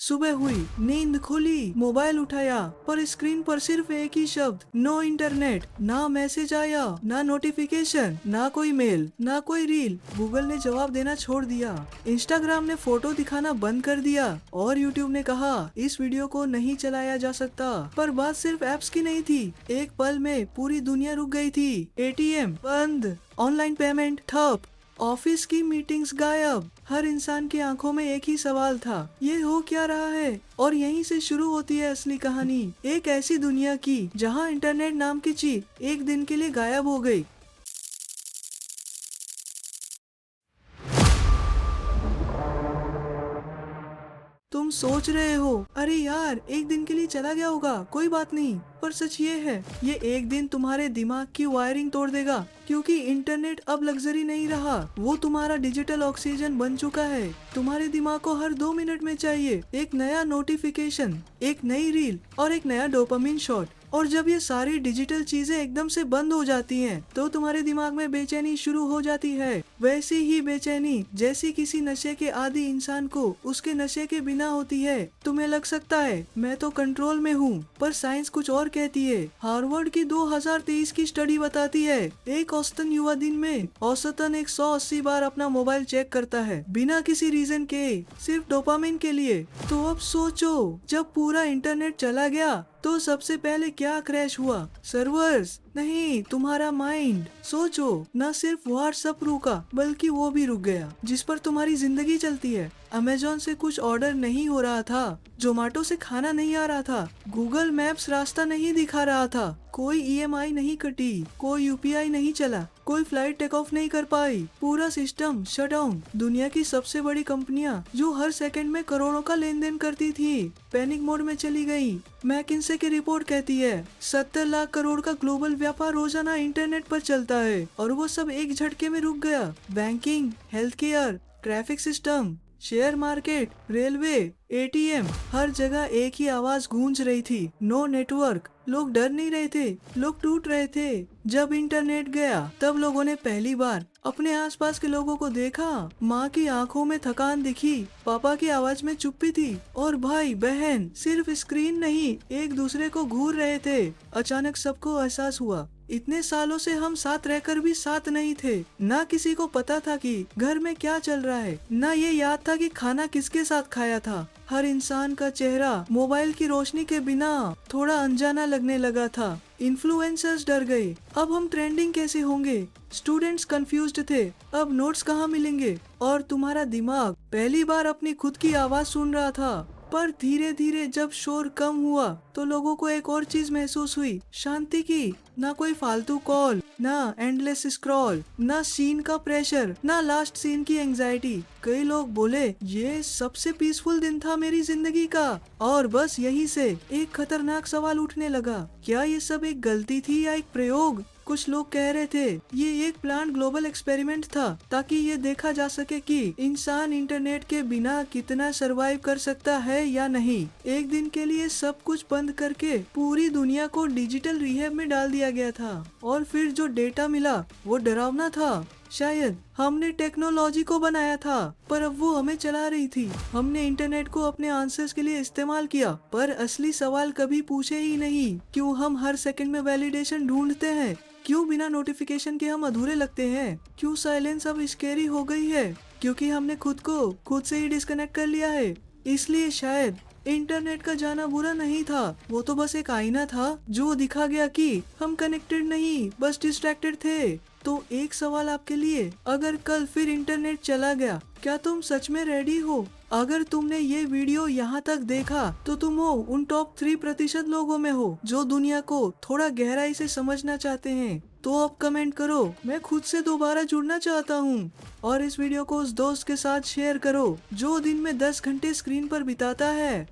सुबह हुई, नींद खुली, मोबाइल उठाया, पर स्क्रीन पर सिर्फ एक ही शब्द, नो इंटरनेट। ना मैसेज आया, ना नोटिफिकेशन, ना कोई मेल, ना कोई रील। गूगल ने जवाब देना छोड़ दिया, इंस्टाग्राम ने फोटो दिखाना बंद कर दिया और यूट्यूब ने कहा इस वीडियो को नहीं चलाया जा सकता। पर बात सिर्फ ऐप्स की नहीं थी, एक पल में पूरी दुनिया रुक गई थी। एटीएम बंद, ऑनलाइन पेमेंट ठप, ऑफिस की मीटिंग्स गायब। हर इंसान की आंखों में एक ही सवाल था, ये हो क्या रहा है। और यहीं से शुरू होती है असली कहानी, एक ऐसी दुनिया की जहां इंटरनेट नाम की चीज एक दिन के लिए गायब हो गई। तुम सोच रहे हो अरे यार एक दिन के लिए चला गया होगा, कोई बात नहीं। पर सच ये है, ये एक दिन तुम्हारे दिमाग की वायरिंग तोड़ देगा, क्योंकि इंटरनेट अब लग्जरी नहीं रहा, वो तुम्हारा डिजिटल ऑक्सीजन बन चुका है। तुम्हारे दिमाग को हर 2 मिनट में चाहिए एक नया नोटिफिकेशन, एक नई रील और एक नया डोपामिन शॉट। और जब ये सारी डिजिटल चीजें एकदम से बंद हो जाती हैं, तो तुम्हारे दिमाग में बेचैनी शुरू हो जाती है। वैसी ही बेचैनी जैसी किसी नशे के आदी इंसान को उसके नशे के बिना होती है। तुम्हें लग सकता है मैं तो कंट्रोल में हूँ, पर साइंस कुछ और कहती है। हार्वर्ड की 2023 की स्टडी बताती है एक औसतन युवा दिन में औसतन 180 बार अपना मोबाइल चेक करता है, बिना किसी रीजन के, सिर्फ डोपामिन के लिए। तो अब सोचो, जब पूरा इंटरनेट चला गया तो सबसे पहले क्या क्रैश हुआ? सर्वर्स नहीं, तुम्हारा माइंड। सोचो, न सिर्फ व्हाट्सएप रुका, बल्कि वो भी रुक गया जिस पर तुम्हारी जिंदगी चलती है। अमेजोन से कुछ ऑर्डर नहीं हो रहा था, जोमेटो से खाना नहीं आ रहा था, गूगल मैप्स रास्ता नहीं दिखा रहा था, कोई ईएमआई नहीं कटी, कोई यूपीआई नहीं चला, कोई फ्लाइट टेक ऑफ नहीं कर पाई, पूरा सिस्टम शट डाउन। दुनिया की सबसे बड़ी कंपनियां जो हर सेकंड में करोड़ों का लेन देन करती थी, पैनिक मोड में चली गई। मैकिन्से की रिपोर्ट कहती है 70 लाख करोड़ का ग्लोबल व्यापार रोजाना इंटरनेट पर चलता है, और वो सब एक झटके में रुक गया। Banking, health care, traffic system, share market, railway, ATM, हर जगह एक ही आवाज गूंज रही थी, नो नेटवर्क। लोग डर नहीं रहे थे, लोग टूट रहे थे। जब इंटरनेट गया तब लोगों ने पहली बार अपने आसपास के लोगों को देखा। माँ की आंखों में थकान दिखी, पापा की आवाज में चुप्पी थी, और भाई बहन सिर्फ स्क्रीन नहीं एक दूसरे को घूर रहे थे। अचानक सबको एहसास हुआ, इतने सालों से हम साथ रहकर भी साथ नहीं थे। ना किसी को पता था कि घर में क्या चल रहा है, ना ये याद था कि खाना किसके साथ खाया था। हर इंसान का चेहरा मोबाइल की रोशनी के बिना थोड़ा अनजाना लगने लगा था। इन्फ्लुएंसर्स डर गए, अब हम ट्रेंडिंग कैसे होंगे। स्टूडेंट्स कंफ्यूज्ड थे, अब नोट्स कहाँ मिलेंगे। और तुम्हारा दिमाग पहली बार अपनी खुद की आवाज सुन रहा था। पर धीरे धीरे जब शोर कम हुआ तो लोगों को एक और चीज महसूस हुई, शांति की। ना कोई फालतू कॉल, ना एंडलेस स्क्रॉल, ना सीन का प्रेशर, ना लास्ट सीन की एंजाइटी। कई लोग बोले ये सबसे पीसफुल दिन था मेरी जिंदगी का। और बस यहीं से एक खतरनाक सवाल उठने लगा, क्या ये सब एक गलती थी या एक प्रयोग? कुछ लोग कह रहे थे ये एक प्लान ग्लोबल एक्सपेरिमेंट था, ताकि ये देखा जा सके कि इंसान इंटरनेट के बिना कितना सरवाइव कर सकता है या नहीं। एक दिन के लिए सब कुछ बंद करके पूरी दुनिया को डिजिटल रिहैब में डाल दिया गया था। और फिर जो डेटा मिला वो डरावना था। शायद हमने टेक्नोलॉजी को बनाया था, पर अब वो हमें चला रही थी। हमने इंटरनेट को अपने आंसर्स के लिए इस्तेमाल किया, पर असली सवाल कभी पूछे ही नहीं। क्यों हम हर सेकंड में वैलिडेशन ढूंढते हैं? क्यों बिना नोटिफिकेशन के हम अधूरे लगते हैं? क्यों साइलेंस अब स्कैरी हो गई है? क्योंकि हमने खुद को खुद से ही डिस्कनेक्ट कर लिया है। इसलिए शायद इंटरनेट का जाना बुरा नहीं था, वो तो बस एक आईना था जो दिखा गया कि हम कनेक्टेड नहीं, बस डिस्ट्रैक्टेड थे। तो एक सवाल आपके लिए, अगर कल फिर इंटरनेट चला गया, क्या तुम सच में रेडी हो? अगर तुमने ये वीडियो यहाँ तक देखा तो तुम हो उन टॉप 3% लोगों में हो जो दुनिया को थोड़ा गहराई से समझना चाहते हैं। तो अब कमेंट करो, मैं खुद से दोबारा जुड़ना चाहता हूँ। और इस वीडियो को उस दोस्त के साथ शेयर करो जो दिन में 10 घंटे स्क्रीन पर बिताता है।